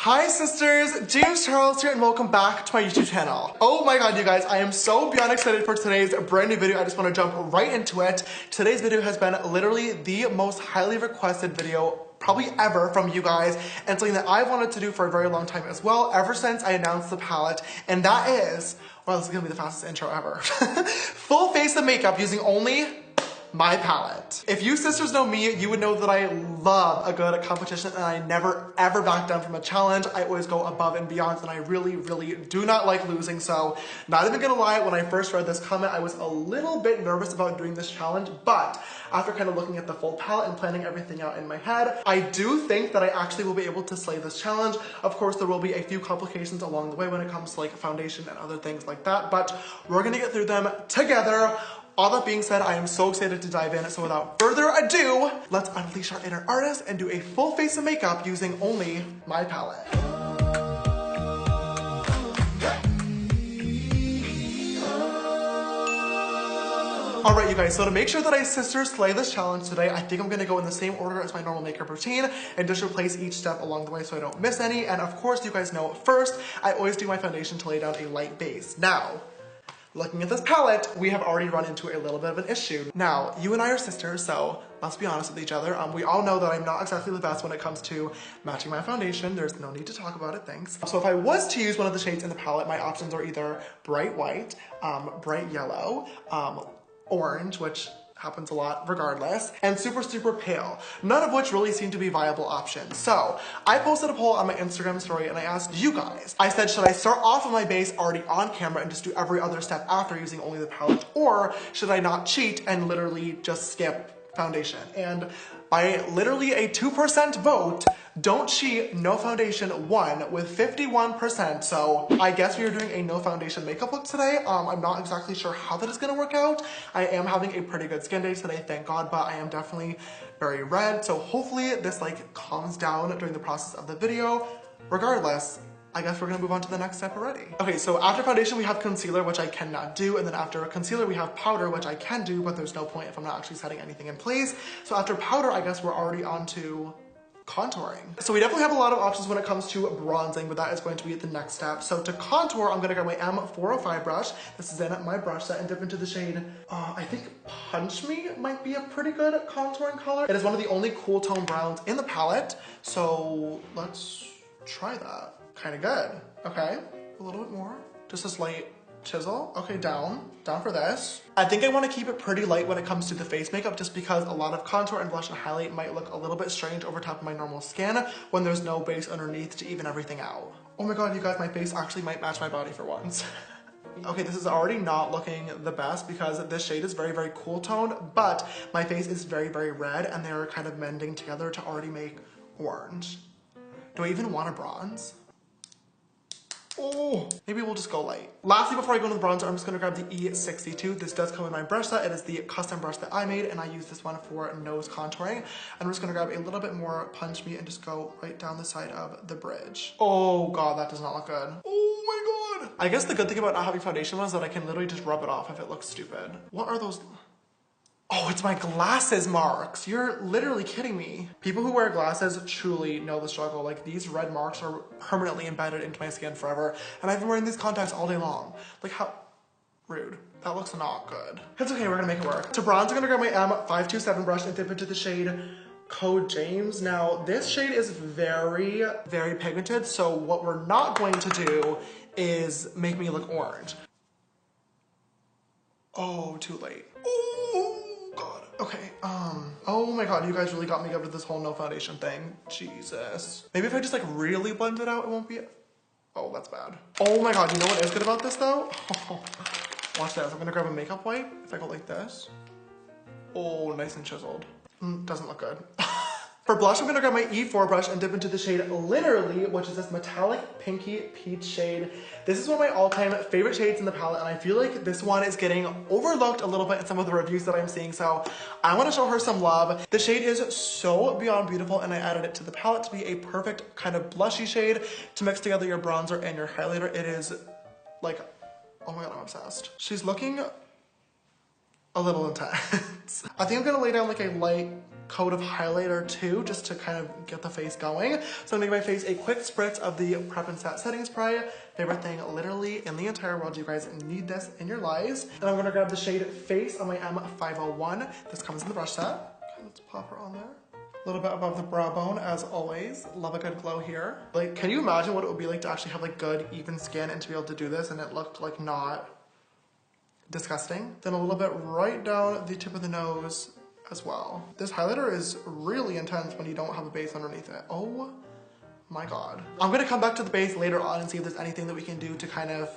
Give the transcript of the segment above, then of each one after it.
Hi sisters, James Charles here and welcome back to my YouTube channel. Oh my god you guys, I am so beyond excited for today's brand new video. I just want to jump right into it. Today's video has been literally the most highly requested video probably ever from you guys, and something that I've wanted to do for a very long time as well, ever since I announced the palette, and that is, well, this is gonna be the fastest intro ever. Full face of makeup using only my palette. If you sisters know me, you would know that I love a good competition and I never ever back down from a challenge. I always go above and beyond and I really do not like losing. So not even gonna lie, when I first read this comment, I was a little bit nervous about doing this challenge, but after kind of looking at the full palette and planning everything out in my head, I do think that I actually will be able to slay this challenge. Of course, there will be a few complications along the way when it comes to like foundation and other things like that, but we're gonna get through them together. All that being said, I am so excited to dive in, so without further ado, let's unleash our inner artist and do a full face of makeup using only my palette. Alright you guys, so to make sure that I sisters slay this challenge today, I think I'm going to go in the same order as my normal makeup routine and just replace each step along the way so I don't miss any. And of course, you guys know first, I always do my foundation to lay down a light base. Now, looking at this palette, we have already run into a little bit of an issue. Now, you and I are sisters, so let's be honest with each other. We all know that I'm not exactly the best when it comes to matching my foundation. There's no need to talk about it, thanks. So if I was to use one of the shades in the palette, my options are either bright white, bright yellow, orange, which happens a lot regardless, and super pale, none of which really seem to be viable options. So I posted a poll on my Instagram story and I asked you guys, I said, should I start off with my base already on camera and just do every other step after using only the palette, or should I not cheat and literally just skip foundation? And by literally a 2% vote, don't cheat, no foundation won with 51%. So I guess we are doing a no foundation makeup look today. I'm not exactly sure how that is gonna work out. I am having a pretty good skin day today, thank God, but I am definitely very red. So hopefully this like calms down during the process of the video. Regardless, I guess we're gonna move on to the next step already. Okay, so after foundation we have concealer, which I cannot do, and then after concealer we have powder, which I can do, but there's no point if I'm not actually setting anything in place. So after powder, I guess we're already on to contouring. So we definitely have a lot of options when it comes to bronzing, but that is going to be the next step. So to contour, I'm gonna grab my M405 brush. This is in my brush set and dip into the shade, I think Punch Me might be a pretty good contouring color. It is one of the only cool tone browns in the palette, so let's try that. Kind of good. Okay, a little bit more. Just a slight chisel. Okay, down for this. I think I want to keep it pretty light when it comes to the face makeup, just because a lot of contour and blush and highlight might look a little bit strange over top of my normal skin when there's no base underneath to even everything out. Oh my god, you guys, my face actually might match my body for once. Okay, this is already not looking the best because this shade is very cool toned, but my face is very red and they're kind of mending together to already make orange. Do I even want a bronze? Oh, maybe we'll just go light. Lastly, before I go into the bronzer, I'm just gonna grab the E62. This does come in my brush set. It is the custom brush that I made, and I use this one for nose contouring. And I'm just gonna grab a little bit more Punch Me and just go right down the side of the bridge. Oh god, that does not look good. Oh my god. I guess the good thing about not having foundation was that I can literally just rub it off if it looks stupid. What are those? Oh, it's my glasses marks. You're literally kidding me. People who wear glasses truly know the struggle. Like, these red marks are permanently embedded into my skin forever. And I've been wearing these contacts all day long. Like, how rude. That looks not good. It's okay, we're gonna make it work. To bronze, I'm gonna grab my M527 brush and dip into the shade Code James. Now, this shade is very pigmented. So what we're not going to do is make me look orange. Oh, too late. Okay, oh my god, you guys really got me good with this whole no foundation thing. Jesus. Maybe if I just like really blend it out, it won't be, oh, that's bad. Oh my god, you know what is good about this though? Watch this, I'm gonna grab a makeup wipe. If I go like this. Oh, nice and chiseled. Doesn't look good. For blush, I'm gonna grab my E4 brush and dip into the shade Literally, which is this metallic pinky peach shade. This is one of my all-time favorite shades in the palette, and I feel like this one is getting overlooked a little bit in some of the reviews that I'm seeing, so I wanna show her some love. The shade is so beyond beautiful, and I added it to the palette to be a perfect kind of blushy shade to mix together your bronzer and your highlighter. It is like, oh my god, I'm obsessed. She's looking a little intense. I think I'm gonna lay down like a light coat of highlighter too, just to kind of get the face going. So I'm gonna give my face a quick spritz of the Prep and Set setting spray. Favorite thing literally in the entire world. You guys need this in your lives. And I'm gonna grab the shade Face on my M501. This comes in the brush set. Okay, let's pop her on there. A little bit above the brow bone as always. Love a good glow here. Like, can you imagine what it would be like to actually have like good even skin and to be able to do this and it looked like not disgusting? Then a little bit right down the tip of the nose as well. This highlighter is really intense when you don't have a base underneath it. Oh my God. I'm gonna come back to the base later on and see if there's anything that we can do to kind of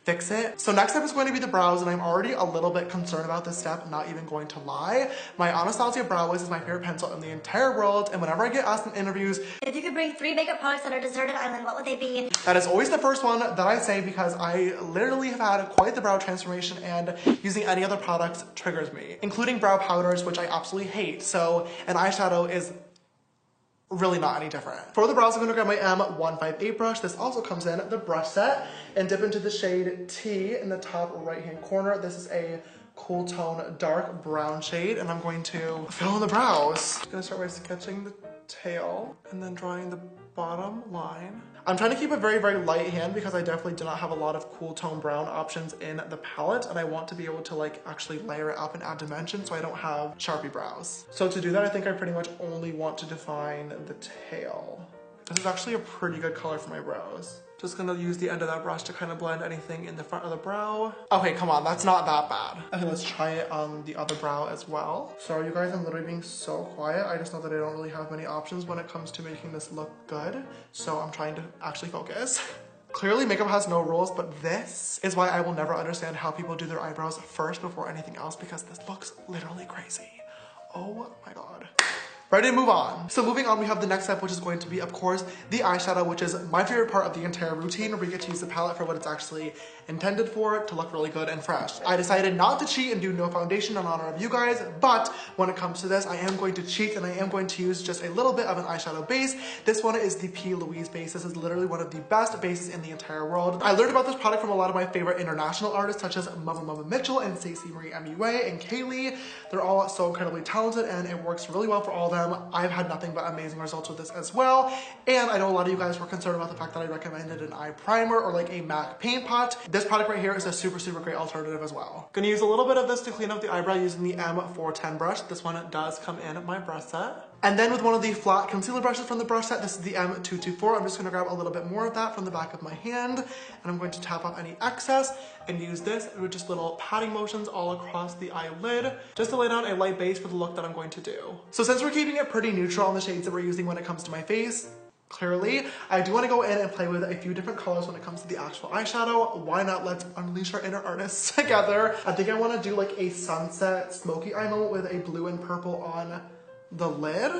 fix it. So next step is going to be the brows, and I'm already a little bit concerned about this step, not even going to lie. My Anastasia Brow Wiz is my favorite pencil in the entire world, and whenever I get asked in interviews, if you could bring 3 makeup products on a deserted island, what would they be? that is always the first one that I say because I literally have had quite the brow transformation and using any other products triggers me, including brow powders, which I absolutely hate. So an eyeshadow is really not any different. For the brows, I'm gonna grab my M158 brush. This also comes in the brush set and dip into the shade T in the top right-hand corner. This is a cool tone dark brown shade, and I'm going to fill in the brows. I'm gonna start by sketching the tail and then drawing the bottom line. I'm trying to keep a very, very light hand because I definitely do not have a lot of cool tone brown options in the palette, and I want to be able to like actually layer it up and add dimension so I don't have Sharpie brows. So to do that, I think I pretty much only want to define the tail. This is actually a pretty good color for my brows. Just gonna use the end of that brush to kind of blend anything in the front of the brow. Okay, come on, that's not that bad. Okay, let's try it on the other brow as well. Sorry you guys, I'm literally being so quiet. I just know that I don't really have many options when it comes to making this look good. So I'm trying to actually focus. Clearly makeup has no rules, but this is why I will never understand how people do their eyebrows first before anything else, because this looks literally crazy. Oh my God. Ready to move on. So moving on, we have the next step, which is going to be, of course, the eyeshadow, which is my favorite part of the entire routine, where we get to use the palette for what it's actually intended for, to look really good and fresh. I decided not to cheat and do no foundation in honor of you guys, but when it comes to this, I am going to cheat and I am going to use just a little bit of an eyeshadow base. This one is the P. Louise base. This is literally one of the best bases in the entire world. I learned about this product from a lot of my favorite international artists, such as Mama Mitchell and Stacey Marie MUA and Kaylee. They're all so incredibly talented and it works really well for all of them. I've had nothing but amazing results with this as well. And I know a lot of you guys were concerned about the fact that I recommended an eye primer or like a MAC paint pot. This product right here is a super, super great alternative as well. Gonna use a little bit of this to clean up the eyebrow using the M410 brush. This one does come in my brush set. And then with one of the flat concealer brushes from the brush set, this is the M224. I'm just gonna grab a little bit more of that from the back of my hand, and I'm going to tap off any excess and use this with just little patting motions all across the eyelid, just to lay down a light base for the look that I'm going to do. So since we're keeping it pretty neutral on the shades that we're using when it comes to my face, clearly, I do want to go in and play with a few different colors when it comes to the actual eyeshadow. Why not? Let's unleash our inner artists together. I think I want to do like a sunset smoky eye moment with a blue and purple on the lid.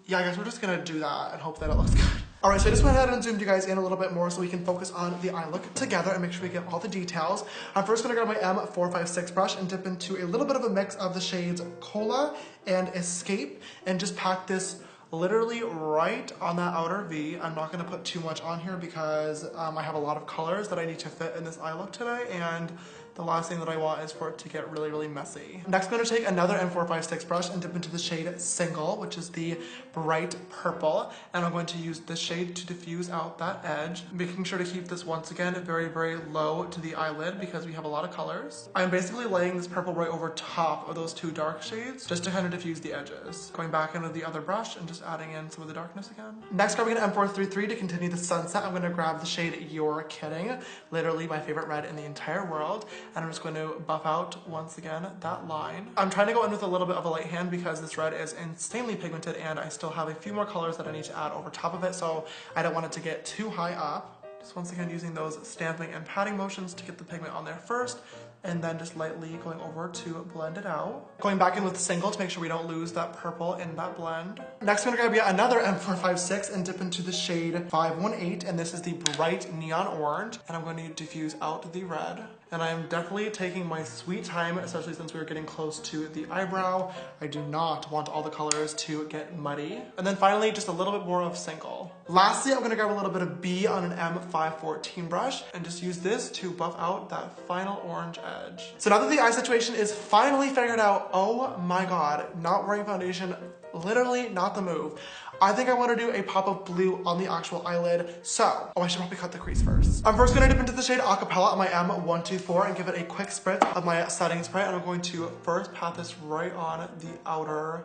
Yeah, I guess we're just gonna do that and hope that it looks good. All right, so I just went ahead and zoomed you guys in a little bit more so we can focus on the eye look together and make sure we get all the details. I'm first gonna grab my M456 brush and dip into a little bit of a mix of the shades Cola and Escape and just pack this literally right on that outer V. I'm not gonna put too much on here because I have a lot of colors that I need to fit in this eye look today, and the last thing that I want is for it to get really, really messy. Next, I'm gonna take another M456 brush and dip into the shade Single, which is the bright purple. And I'm going to use this shade to diffuse out that edge, making sure to keep this once again very, very low to the eyelid because we have a lot of colors. I'm basically laying this purple right over top of those two dark shades just to kind of diffuse the edges. Going back into the other brush and just adding in some of the darkness again. Next, grabbing an M433 to continue the sunset, I'm gonna grab the shade You're Kidding, literally my favorite red in the entire world. And I'm just going to buff out, once again, that line. I'm trying to go in with a little bit of a light hand because this red is insanely pigmented and I still have a few more colors that I need to add over top of it, so I don't want it to get too high up. Just once again using those stamping and patting motions to get the pigment on there first, and then just lightly going over to blend it out. Going back in with Single to make sure we don't lose that purple in that blend. Next, I'm gonna grab yet another M456 and dip into the shade 518, and this is the bright neon orange, and I'm going to diffuse out the red. And I'm definitely taking my sweet time, especially since we are getting close to the eyebrow. I do not want all the colors to get muddy. And then finally, just a little bit more of single. Lastly, I'm gonna grab a little bit of B on an M514 brush and just use this to buff out that final orange edge. So now that the eye situation is finally figured out, oh my God, not wearing foundation, literally not the move. I think I want to do a pop of blue on the actual eyelid. So, I should probably cut the crease first. I'm first going to dip into the shade Acapella on my M124 and give it a quick spritz of my setting spray. And I'm going to first pat this right on the outer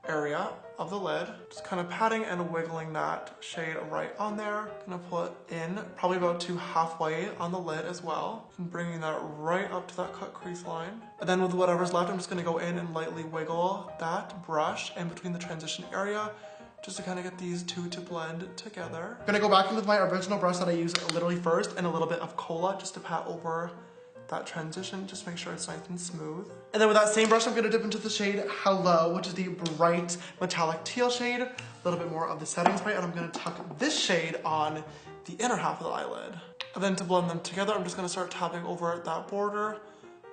area of the lid. Just kind of patting and wiggling that shade right on there. Gonna pull it in probably about to halfway on the lid as well. And bringing that right up to that cut crease line. And then with whatever's left, I'm just gonna go in and lightly wiggle that brush in between the transition area, just to kind of get these two to blend together. I'm gonna go back in with my original brush that I used literally first and a little bit of cola just to pat over that transition, just make sure it's nice and smooth. And then with that same brush, I'm gonna dip into the shade Hello, which is the bright metallic teal shade, a little bit more of the setting spray, and I'm gonna tuck this shade on the inner half of the eyelid. And then to blend them together, I'm just gonna start tapping over that border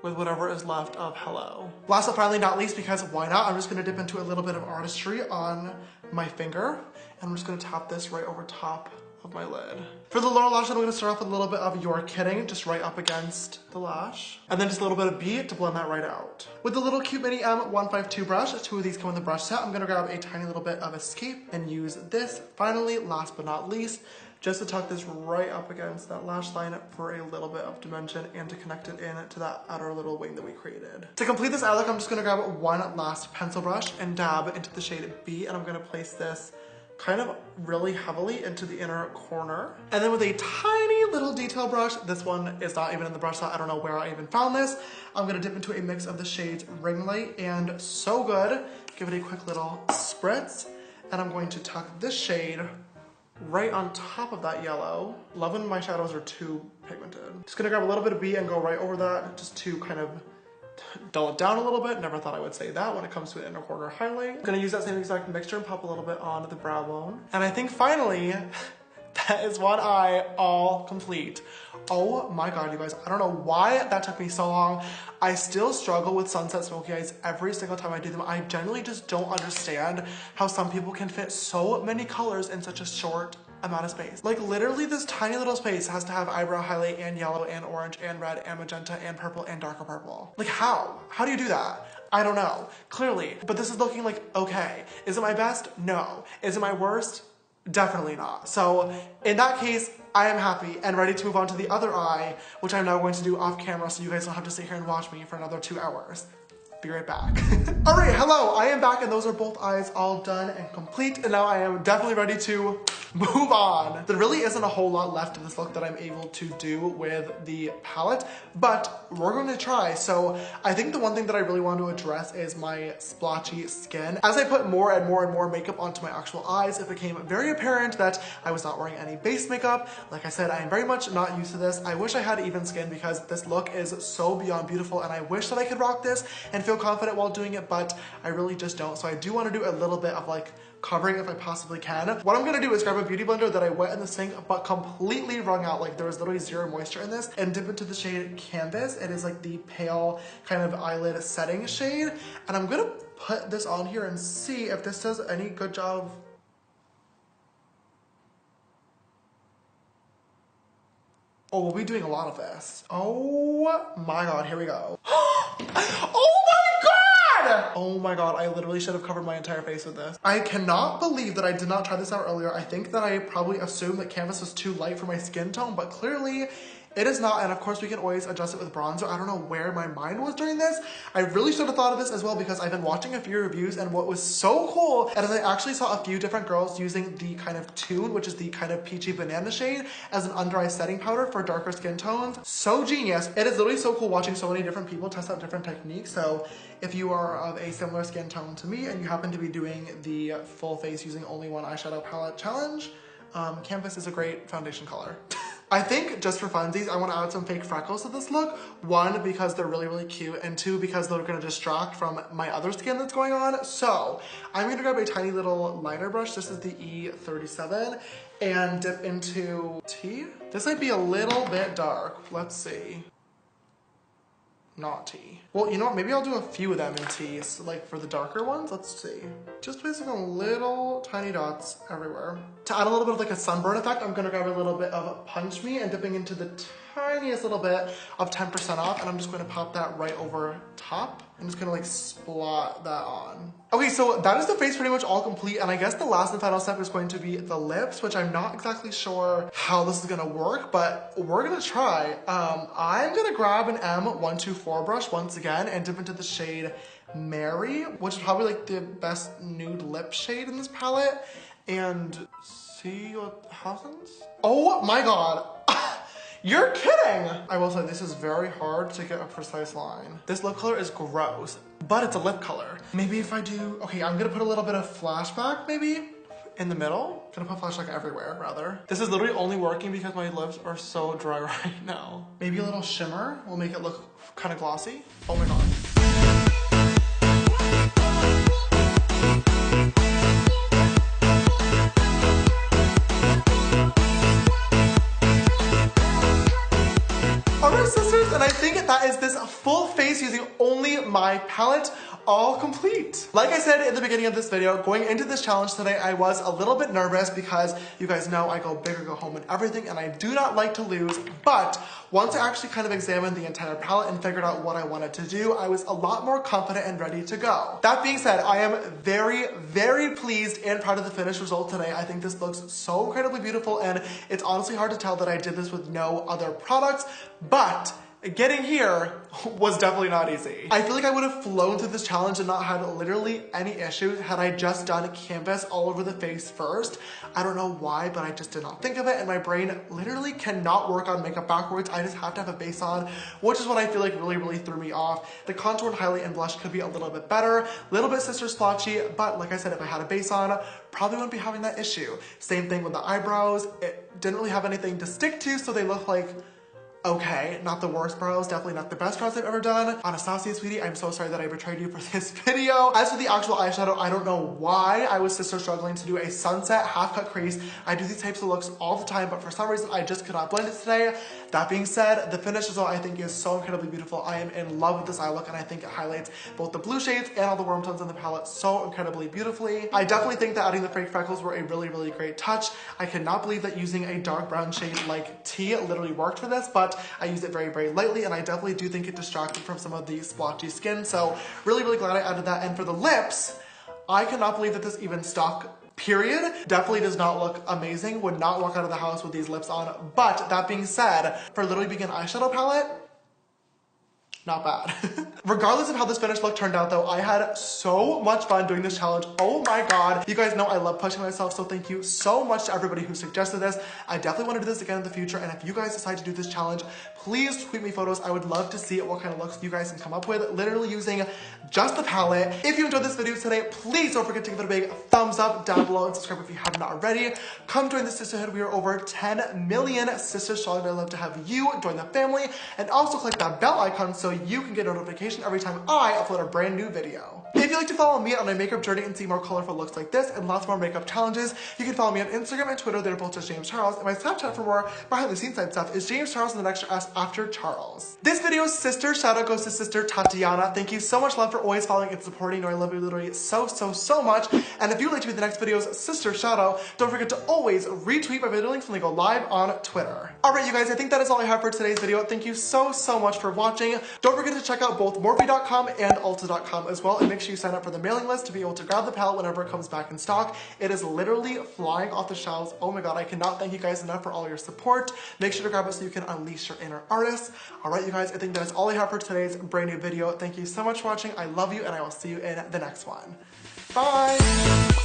with whatever is left of Hello. Last but finally not least, because why not, I'm just gonna dip into a little bit of artistry on my finger, and I'm just gonna tap this right over top of my lid. For the lower lash, I'm gonna start off with a little bit of You're Kidding, just right up against the lash. And then just a little bit of B to blend that right out. With the little cute mini M152 brush, two of these come in the brush set, I'm gonna grab a tiny little bit of Escape and use this. Finally, last but not least, just to tuck this right up against that lash line for a little bit of dimension and to connect it in to that outer little wing that we created. To complete this eye look, I'm just gonna grab one last pencil brush and dab into the shade B, and I'm gonna place this kind of really heavily into the inner corner. And then with a tiny little detail brush, this one is not even in the brush set, I don't know where I even found this, I'm gonna dip into a mix of the shades Ring Light and So Good, give it a quick little spritz, and I'm going to tuck this shade right on top of that yellow. Love when my shadows are too pigmented. Just gonna grab a little bit of B and go right over that just to kind of dull it down a little bit. Never thought I would say that when it comes to an inner corner highlight. I'm gonna use that same exact mixture and pop a little bit onto the brow bone. And I think finally, that is one eye all complete. Oh my God, you guys, I don't know why that took me so long. I still struggle with Sunset Smoky Eyes every single time I do them. I generally just don't understand how some people can fit so many colors in such a short amount of space. Like literally this tiny little space has to have eyebrow highlight and yellow and orange and red and magenta and purple and darker purple. Like how? How do you do that? I don't know, clearly. But this is looking like okay. Is it my best? No. Is it my worst? Definitely not. So in that case, I am happy and ready to move on to the other eye, which I'm now going to do off camera so you guys don't have to sit here and watch me for another 2 hours. Be right back. All right, hello, I am back and those are both eyes all done and complete. And now I am definitely ready to move on. There really isn't a whole lot left of this look that I'm able to do with the palette, but we're going to try. So I think the one thing that I really want to address is my splotchy skin. As I put more and more and more makeup onto my actual eyes, it became very apparent that I was not wearing any base makeup. Like I said, I am very much not used to this. I wish I had even skin because this look is so beyond beautiful and I wish that I could rock this and feel confident while doing it, but I really just don't. So I do want to do a little bit of like covering if I possibly can. What I'm gonna do is grab a beauty blender that I wet in the sink but completely wrung out, like there was literally zero moisture in this, and dip into the shade Canvas. It is like the pale kind of eyelid setting shade, and I'm gonna put this on here and see if this does any good job. Oh, we'll be doing a lot of this. Oh my God, here we go. Oh my God! Oh my God, I literally should have covered my entire face with this. I cannot believe that I did not try this out earlier. I think that I probably assumed that Canvas was too light for my skin tone, but clearly it is not, and of course we can always adjust it with bronzer. I don't know where my mind was during this. I really should have thought of this as well because I've been watching a few reviews, and what was so cool is I actually saw a few different girls using the kind of Tune, which is the kind of peachy banana shade, as an under eye setting powder for darker skin tones. So genius. It is literally so cool watching so many different people test out different techniques. So if you are of a similar skin tone to me and you happen to be doing the full face using only one eyeshadow palette challenge, Canvas is a great foundation color. I think just for funsies, I want to add some fake freckles to this look. One, because they're really, really cute, and two, because they're going to distract from my other skin that's going on. So I'm going to grab a tiny little liner brush. This is the E37, and dip into T. This might be a little bit dark. Let's see. not tea. Well, you know what? Maybe I'll do a few of them in tea, so like for the darker ones. Let's see. Just placing a little tiny dots everywhere. To add a little bit of like a sunburn effect, I'm gonna grab a little bit of Punch Me and dipping into the tiniest little bit of 10% off, and I'm just gonna pop that right over top. I'm just gonna like splot that on. Okay, so that is the face pretty much all complete, and I guess the last and final step is going to be the lips, which I'm not exactly sure how this is gonna work, but we're gonna try. I'm gonna grab an M124 brush once again and dip into the shade Mary, which is probably like the best nude lip shade in this palette, and see what happens. Oh my god. You're kidding! I will say this is very hard to get a precise line. This lip color is gross, but it's a lip color. Maybe if I do, okay, I'm gonna put a little bit of flashback maybe in the middle. Gonna put flashback everywhere rather. This is literally only working because my lips are so dry right now. Maybe a little shimmer will make it look kind of glossy. Oh my god. Alright sisters, and I think that is this full face using only my palette all complete. Like I said in the beginning of this video, going into this challenge today, I was a little bit nervous because you guys know I go big or go home and everything, and I do not like to lose, but once I actually kind of examined the entire palette and figured out what I wanted to do, I was a lot more confident and ready to go. That being said, I am very, very pleased and proud of the finished result today. I think this looks so incredibly beautiful, and it's honestly hard to tell that I did this with no other products, but getting here was definitely not easy. I feel like I would have flown through this challenge and not had literally any issues had I just done canvas all over the face first. I don't know why, but I just did not think of it, and my brain literally cannot work on makeup backwards. I just have to have a base on, which is what I feel like really threw me off. The contour and highlight and blush could be a little bit better, a little bit sister splotchy, but like I said, if I had a base on, probably wouldn't be having that issue. Same thing with the eyebrows. It didn't really have anything to stick to, so they look like okay, not the worst brows, definitely not the best brows I've ever done. Anastasia, sweetie, I'm so sorry that I betrayed you for this video. As for the actual eyeshadow, I don't know why I was sister struggling to do a sunset half-cut crease. I do these types of looks all the time, but for some reason, I just could not blend it today. That being said, the finished result I think is so incredibly beautiful. I am in love with this eye look, and I think it highlights both the blue shades and all the warm tones in the palette so incredibly beautifully. I definitely think that adding the fake freckles were a really great touch. I cannot believe that using a dark brown shade like tea literally worked for this, but I used it very lightly, and I definitely do think it distracted from some of the splotchy skin, so really glad I added that. And for the lips, I cannot believe that this even stuck, period. Definitely does not look amazing, would not walk out of the house with these lips on, but that being said, for Literally Begin eyeshadow palette, not bad. Regardless of how this finished look turned out though, I had so much fun doing this challenge. Oh my god. You guys know I love pushing myself, so thank you so much to everybody who suggested this. I definitely want to do this again in the future, and if you guys decide to do this challenge, please tweet me photos. I would love to see what kind of looks you guys can come up with, literally using just the palette. If you enjoyed this video today, please don't forget to give it a big thumbs up down below and subscribe if you have not already. Come join the sisterhood. We are over 10 million sisters strong, and I'd love to have you join the family, and also click that bell icon so you can get a notification every time I upload a brand new video. If you'd like to follow me on my makeup journey and see more colorful looks like this and lots more makeup challenges, you can follow me on Instagram and Twitter. They're both just James Charles, and my Snapchat for more behind the scenes type stuff is James Charles and an extra S after Charles. This video's sister shout out goes to sister Tatiana. Thank you so much, love, for always following and supporting. You know I love you literally so much. And if you'd like to be the next video's sister shout out, don't forget to always retweet my video links when they go live on Twitter. Alright you guys, I think that is all I have for today's video. Thank you so much for watching. Don't forget to check out both Morphe.com and Ulta.com as well, and make sure you sign up for the mailing list to be able to grab the palette whenever it comes back in stock. It is literally flying off the shelves. Oh my god, I cannot thank you guys enough for all your support. Make sure to grab it so you can unleash your inner artist. Alright you guys, I think that is all I have for today's brand new video. Thank you so much for watching. I love you, and I will see you in the next one. Bye!